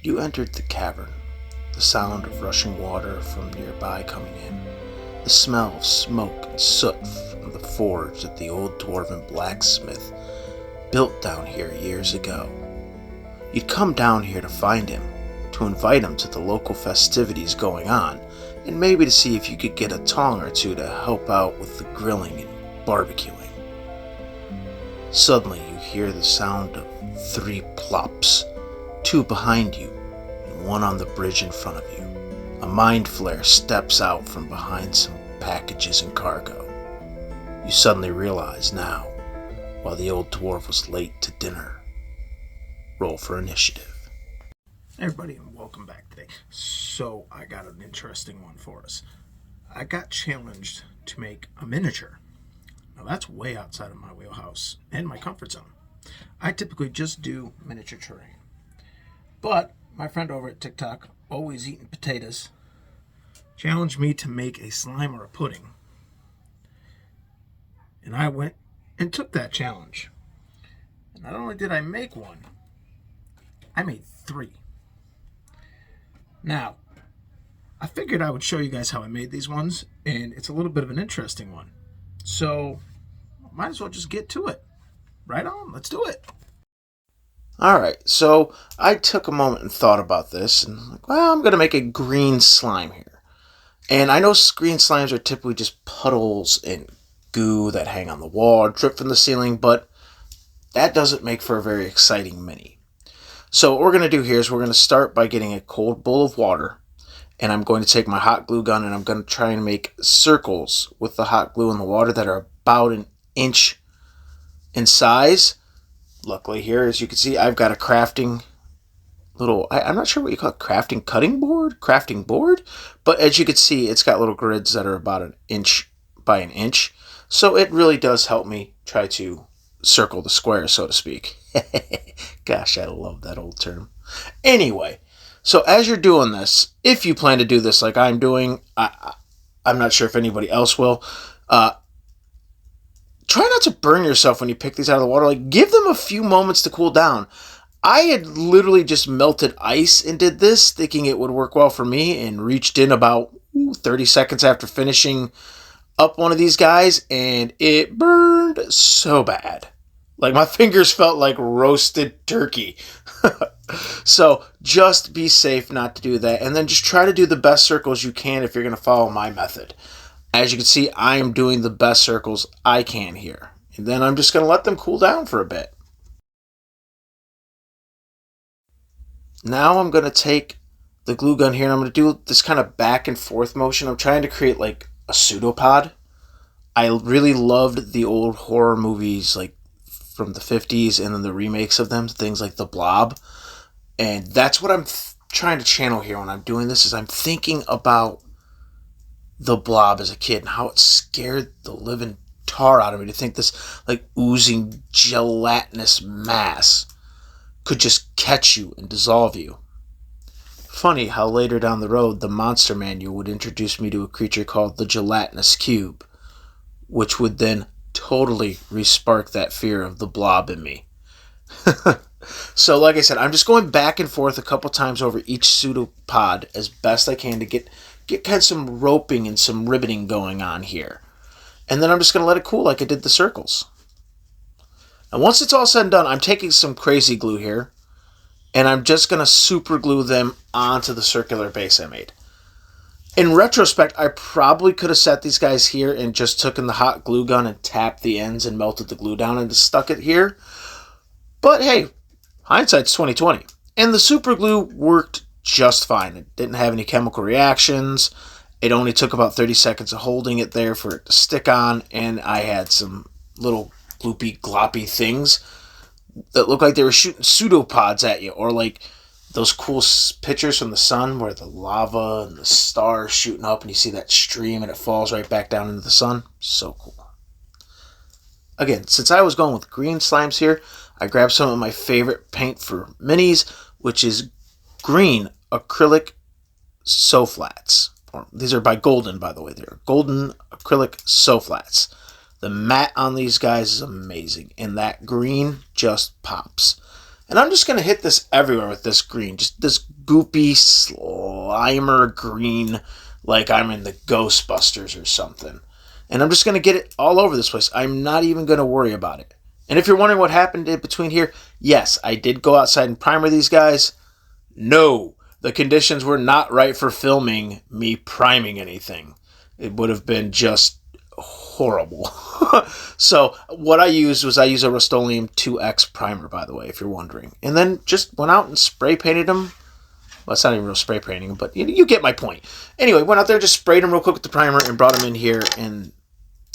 You entered the cavern, the sound of rushing water from nearby coming in, the smell of smoke and soot from the forge that the old dwarven blacksmith built down here years ago. You'd come down here to find him, to invite him to the local festivities going on, and maybe to see if you could get a tong or two to help out with the grilling and barbecuing. Suddenly you hear the sound of 3 plops, 2 behind you and 1 on the bridge in front of you. A mind flare steps out from behind some packages and cargo. You suddenly realize now why the old dwarf was late to dinner. Roll for initiative. Hey everybody, and welcome back today. So I got an interesting one for us. I got challenged to make a miniature. Now that's way outside of my wheelhouse and my comfort zone. I typically just do miniature terrain. But my friend over at TikTok, always eating potatoes, challenged me to make a slime or a pudding. And I went and took that challenge. And not only did I make one, I made 3. Now, I figured I would show you guys how I made these ones, and it's a little bit of an interesting one. So, might as well just get to it. Right on, let's do it. Alright, so I took a moment and thought about this, and I'm going to make a green slime here. And I know green slimes are typically just puddles and goo that hang on the wall or drip from the ceiling, but that doesn't make for a very exciting mini. So what we're going to do here is we're going to start by getting a cold bowl of water, and I'm going to take my hot glue gun and I'm going to try and make circles with the hot glue in the water that are about an inch in size. Luckily here, as you can see, I've got a crafting I'm not sure what you call it, crafting board, but as you can see, it's got little grids that are about an inch by an inch, so it really does help me try to circle the square, so to speak. Gosh, I love that old term. Anyway, so as you're doing this, if you plan to do this like I'm doing, I'm not sure if anybody else will, try not to burn yourself when you pick these out of the water. Like, give them a few moments to cool down. I had literally just melted ice and did this, thinking it would work well for me, and reached in about 30 seconds after finishing up one of these guys, and it burned so bad. Like, my fingers felt like roasted turkey. So just be safe not to do that, and then just try to do the best circles you can if you're going to follow my method. As you can see, I am doing the best circles I can here. And then I'm just going to let them cool down for a bit. Now I'm going to take the glue gun here and I'm going to do this kind of back and forth motion. I'm trying to create like a pseudopod. I really loved the old horror movies like from the 50s and then the remakes of them, things like The Blob. And that's what I'm trying to channel here when I'm doing this, is I'm thinking about The Blob as a kid and how it scared the living tar out of me to think this like oozing gelatinous mass could just catch you and dissolve you. Funny how later down the road the monster manual would introduce me to a creature called the gelatinous cube, which would then totally re-spark that fear of the blob in me. So like I said, I'm just going back and forth a couple times over each pseudopod as best I can to get kind of some roping and some ribboning going on here. And then I'm just going to let it cool like I did the circles. And once it's all said and done, I'm taking some crazy glue here, and I'm just going to super glue them onto the circular base I made. In retrospect, I probably could have set these guys here and just took in the hot glue gun and tapped the ends and melted the glue down and stuck it here. But hey, hindsight's 20/20. And the super glue worked just fine. It didn't have any chemical reactions. It only took about 30 seconds of holding it there for it to stick on, and I had some little gloopy gloppy things that looked like they were shooting pseudopods at you, or like those cool pictures from the sun where the lava and the stars shooting up and you see that stream and it falls right back down into the sun. So cool. Again, since I was going with green slimes here, I grabbed some of my favorite paint for minis, which is green acrylic So-Flats. These are by Golden, by the way. They're golden acrylic So-Flats. The matte on these guys is amazing, and that green just pops. And I'm just going to hit this everywhere with this green. Just this goopy, slimer green, like I'm in the Ghostbusters or something. And I'm just going to get it all over this place. I'm not even going to worry about it. And if you're wondering what happened in between here, yes, I did go outside and primer these guys. No, the conditions were not right for filming me priming anything. It would have been just horrible. So what I used was I use a Rust-Oleum 2X primer, by the way, if you're wondering. And then just went out and spray painted them. Well, it's not even real spray painting, but you get my point. Anyway, went out there, just sprayed them real quick with the primer and brought them in here. And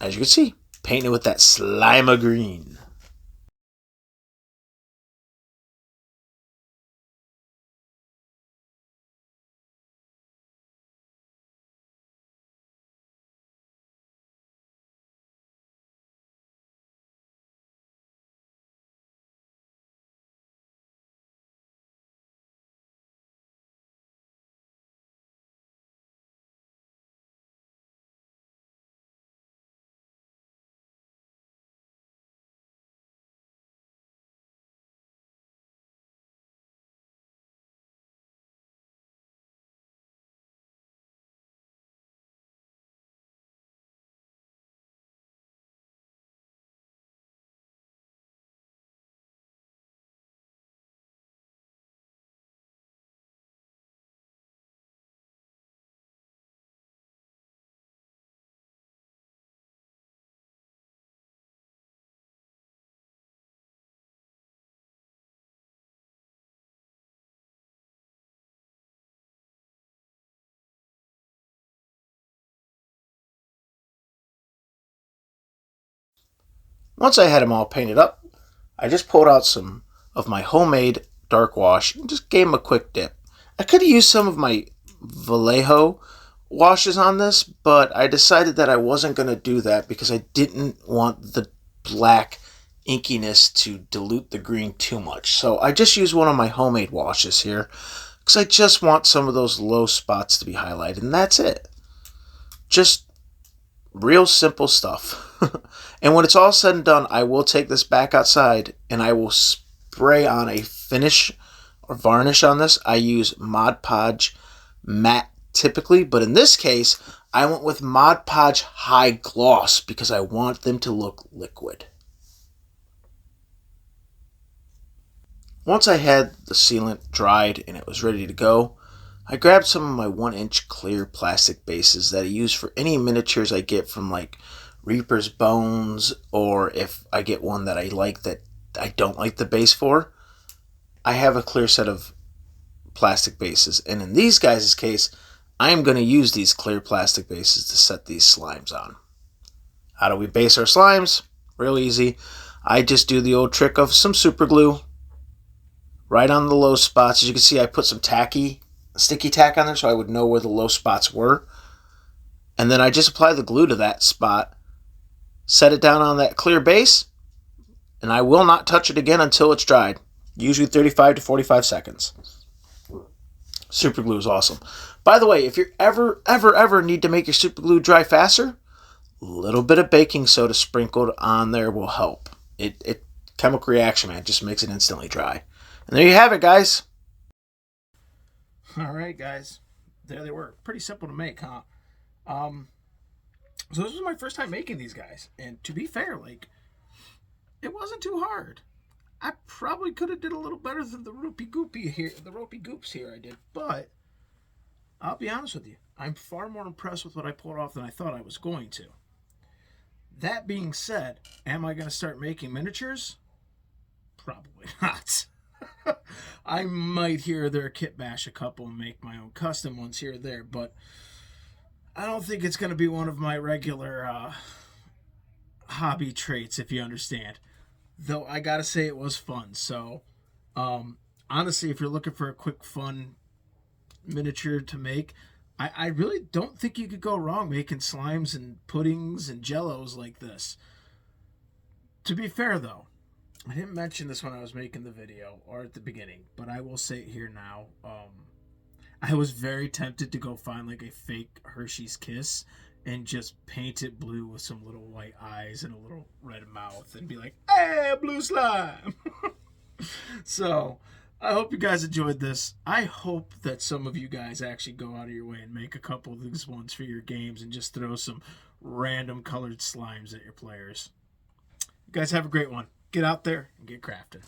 as you can see, painted with that slime green. Once I had them all painted up, I just pulled out some of my homemade dark wash and just gave them a quick dip. I could have used some of my Vallejo washes on this, but I decided that I wasn't going to do that because I didn't want the black inkiness to dilute the green too much. So I just used one of my homemade washes here because I just want some of those low spots to be highlighted, and that's it. Just real simple stuff. And when it's all said and done, I will take this back outside and I will spray on a finish or varnish on this. I use Mod Podge matte typically, but in this case, I went with Mod Podge high gloss because I want them to look liquid. Once I had the sealant dried and it was ready to go, I grabbed some of my 1-inch clear plastic bases that I use for any miniatures I get from like Reaper's Bones, or if I get one that I like that I don't like the base for, I have a clear set of plastic bases. And in these guys' case, I am going to use these clear plastic bases to set these slimes on. How do we base our slimes? Real easy. I just do the old trick of some super glue right on the low spots. As you can see, I put some sticky tack on there so I would know where the low spots were. And then I just apply the glue to that spot, set it down on that clear base, and I will not touch it again until it's dried. Usually 35 to 45 seconds. Super glue is awesome. By the way, if you ever need to make your super glue dry faster, a little bit of baking soda sprinkled on there will help. It chemical reaction, man, just makes it instantly dry. And there you have it, guys. All right, guys. There they were. Pretty simple to make, huh? So this was my first time making these guys, and to be fair, like, it wasn't too hard. I probably could have did a little better than the ropey goops here I did, but I'll be honest with you, I'm far more impressed with what I pulled off than I thought I was going to. That being said, am I going to start making miniatures? Probably not. I might here or there kit bash a couple and make my own custom ones here or there, but I don't think it's going to be one of my regular hobby traits, if you understand. Though I gotta say it was fun. So, honestly, if you're looking for a quick, fun miniature to make, I really don't think you could go wrong making slimes and puddings and jellos like this. To be fair, though, I didn't mention this when I was making the video or at the beginning, but I will say it here now. I was very tempted to go find like a fake Hershey's Kiss and just paint it blue with some little white eyes and a little red mouth and be like, hey, blue slime. So I hope you guys enjoyed this. I hope that some of you guys actually go out of your way and make a couple of these ones for your games and just throw some random colored slimes at your players. You guys have a great one. Get out there and get crafting.